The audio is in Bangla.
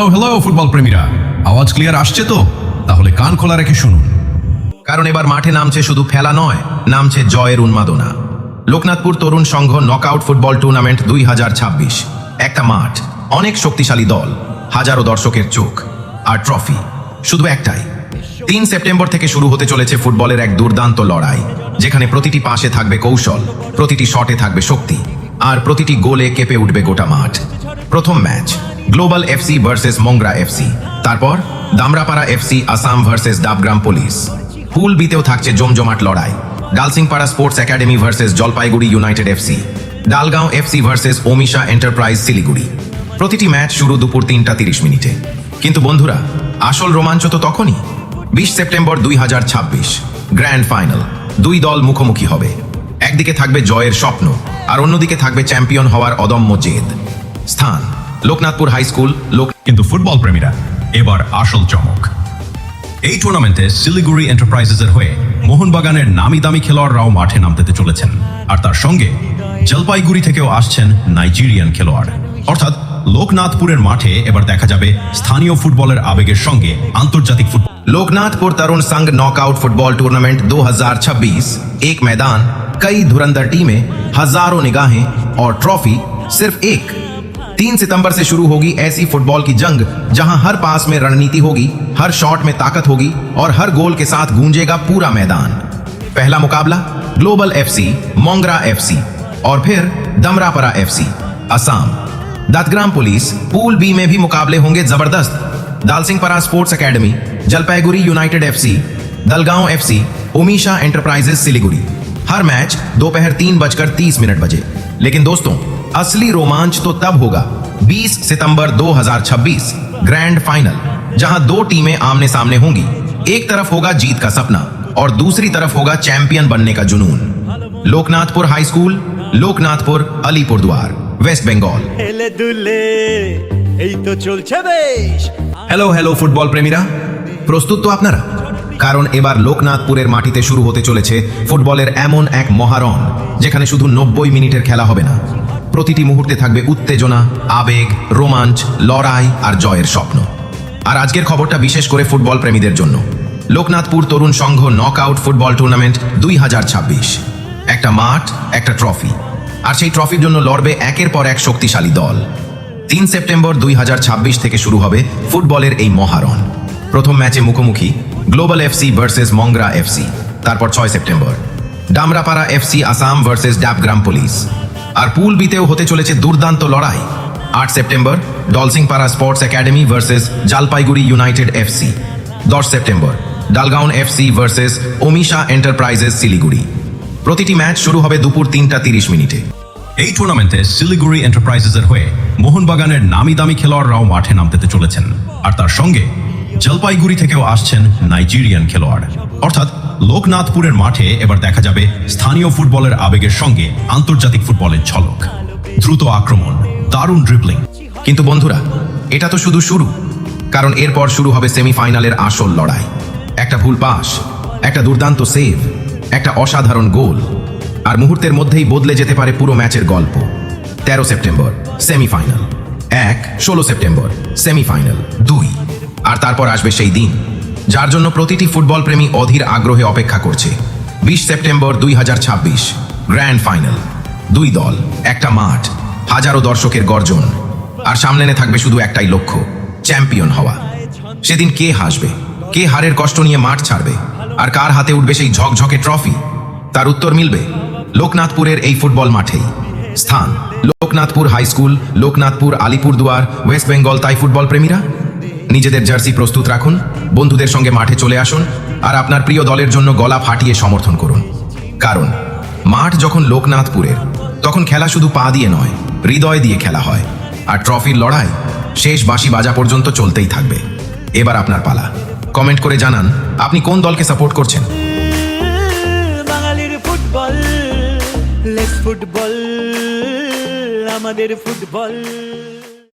হ্যালো ফুটবল প্রেমীরা, আওয়াজ ক্লিয়ার আসছে তো? তাহলে কান খোলা রেখে শুনুন, কারণ এবার মাঠে নামছে শুধু খেলা নয়, নামছে জয়ের উন্মাদনা। লোকনাথপুর তরুণ সংঘ নকআউট ফুটবল টুর্নামেন্ট 2026। একটা মাঠ, অনেক শক্তিশালী দল, হাজারো দর্শকের চোখ, আর ট্রফি শুধু একটাই। 3 সেপ্টেম্বর থেকে শুরু হতে চলেছে ফুটবলের এক দুর্দান্ত লড়াই, যেখানে প্রতিটি পাশে থাকবে কৌশল, প্রতিটি শটে থাকবে শক্তি, আর প্রতিটি গোলে কেঁপে উঠবে গোটা মাঠ। প্রথম match global FC versus Mongra FC, তারপর Damrapara FC Assam versus Dabgram police. Pool বিতেও থাকছে জমজমাট লড়াই, Dalsingpara sports academy versus Jalpaiguri united FC, Dalgaon FC versus Omisha enterprise Siliguri. প্রতিটি ম্যাচ শুরু দুপুর 3:30 মিনিটে। কিন্তু বন্ধুরা, আসল রোমাঞ্চ তো তখনই, 20 সেপ্টেম্বর 2026, গ্র্যান্ড ফাইনাল। দুই দল মুখোমুখি হবে, একদিকে থাকবে জয়ের স্বপ্ন, আর অন্যদিকে থাকবে চ্যাম্পিয়ন হওয়ার অদম্য জেদ। স্থান লোকনাথপুর হাই স্কুল। কিন্তু ফুটবল প্রেমীরা, এবার আসল চমক। এই টুর্নামেন্টে শিলিগুড়ি এন্টারপ্রাইজেসের হয়ে মোহনবাগানের নামি দামি খেলোয়াড়রাও মাঠে নামতে চলেছেন, আর তার সঙ্গে জলপাইগুড়ি থেকেও আসছেন নাইজেরিয়ান খেলোয়াড়। অর্থাৎ লোকনাথপুরের মাঠে এবার দেখা যাবে স্থানীয় ফুটবলের আবেগের সঙ্গে আন্তর্জাতিক ফুটবল। लोकनाथपुर तरुण संघ नॉकआउट फुटबॉल टूर्नामेंट 2026। एक मैदान, कई धुरंधर टीमें, हजारों निगाहें और ट्रॉफी सिर्फ एक। 3 सितंबर से शुरू होगी ऐसी फुटबॉल की जंग, जहां हर पास में रणनीति होगी, हर शॉट में ताकत होगी, और हर गोल के साथ गूंजेगा पूरा मैदान। पहला मुकाबला ग्लोबल एफसी मोंगरा एफसी, और फिर Damrapara FC Assam. Dabgram police pool B में भी मुकाबले होंगे जबरदस्त। Dalsingpara sports academy, Jalpaiguri united FC, Dalgaon FC, Omisha enterprises Siliguri. हर मैच दोपहर 3:30 बजे। लेकिन दोस्तों, असली रोमांच तो तब होगा 20 सितंबर 2026, ग्रैंड फाइनल, जहां दो टीमें आमने सामने होंगी। एक तरफ होगा जीत का सपना, और दूसरी तरफ होगा चैंपियन बनने का जुनून। Loknathpur high school, Loknathpur, Alipurduar, West Bengal. Hello football প্রেমীরা, প্রস্তুত তো আপনারা? কারণ এবার লোকনাথপুরের মাটিতে শুরু হতে চলেছে ফুটবলের এমন এক মহারণ, যেখানে শুধু 90 মিনিটের খেলা হবে না, প্রতিটি মুহূর্তে থাকবে উত্তেজনা, আবেগ, রোমাঞ্চ, লড়াই আর জয়ের স্বপ্ন। আর আজকের খবরটা বিশেষ করে ফুটবল প্রেমীদের জন্য। লোকনাথপুর তরুণ সংঘ নকআউট ফুটবল টুর্নামেন্ট 2026। একটা মাঠ, একটা ট্রফি, আর সেই ট্রফির জন্য লড়বে একের পর এক শক্তিশালী দল। 3 সেপ্টেম্বর 2026 থেকে শুরু হবে ফুটবলের এই মহারণ। প্রথম ম্যাচে মুখোমুখি global FC versus Mongra FC, তারপর 6 September Damrapara FC Assam versus Dabgram police. আর পুল বিতেও হতে চলেছে দুর্দান্ত লড়াই। 8 September Dalsingpara sports academy versus Jalpaiguri united FC, 10 September Dalgaon FC versus Omisha enterprises Siliguri. প্রতিটি ম্যাচ শুরু হবে দুপুর 3:30 মিনিটে। এই টুর্নামেন্টে শিলিগুড়ি এন্টারপ্রাইজেসের হয়ে মোহনবাগানের নামি দামি খেলোয়াড়রাও মাঠে নামতে চলেছেন, আর তার সঙ্গে জলপাইগুড়ি থেকেও আসছেন নাইজেরিয়ান খেলোয়াড়। অর্থাৎ লোকনাথপুরের মাঠে এবার দেখা যাবে স্থানীয় ফুটবলের আবেগের সঙ্গে আন্তর্জাতিক ফুটবলের ঝলক। দ্রুত আক্রমণ, দারুণ ড্রিবলিং। কিন্তু বন্ধুরা, এটা তো শুধু শুরু, কারণ এরপর শুরু হবে সেমিফাইনালের আসল লড়াই। একটা ভুল পাস, একটা দুর্দান্ত সেভ, একটা অসাধারণ গোল, আর মুহূর্তের মধ্যেই বদলে যেতে পারে পুরো ম্যাচের গল্প। 13 সেপ্টেম্বর সেমিফাইনাল 1, 16 সেপ্টেম্বর সেমিফাইনাল 2, আর তারপর আসবে সেই দিন যার জন্য প্রতিটি ফুটবল প্রেমী অধীর আগ্রহে অপেক্ষা করছে। 20 সেপ্টেম্বর 2026, গ্র্যান্ড ফাইনাল। দুই দল, একটা মাঠ, হাজারো দর্শকের গর্জন, আর সামনে থাকবে শুধু একটাই লক্ষ্য, চ্যাম্পিয়ন হওয়া। সেদিন কে হাসবে, কে হারের কষ্ট নিয়ে মাঠ ছাড়বে, আর কার হাতে উঠবে সেই ঝকঝকে ট্রফি, তার উত্তর মিলবে লোকনাথপুরের এই ফুটবল মাঠেই। স্থান লোকনাথপুর হাই স্কুল, লোকনাথপুর, আলিপুরদুয়ার, ওয়েস্ট বেঙ্গল। তাই ফুটবল প্রেমীরা, নিজেদের জার্সি প্রস্তুত রাখুন, বন্ধুদের সঙ্গে মাঠে চলে আসুন, আর আপনার প্রিয় দলের জন্য গলা ফাটিয়ে সমর্থন করুন। কারণ মাঠ যখন লোকনাথপুরের, তখন খেলা শুধু পা দিয়ে নয়, হৃদয় দিয়ে খেলা হয়। আর ট্রফির লড়াই শেষ বাঁশি বাজা পর্যন্ত চলতেই থাকবে। এবার আপনার পালা। কমেন্ট করে জানান আপনি কোন দলকে সাপোর্ট করছেন। ফুটবল, লেটস ফুটবল, আমাদের ফুটবল।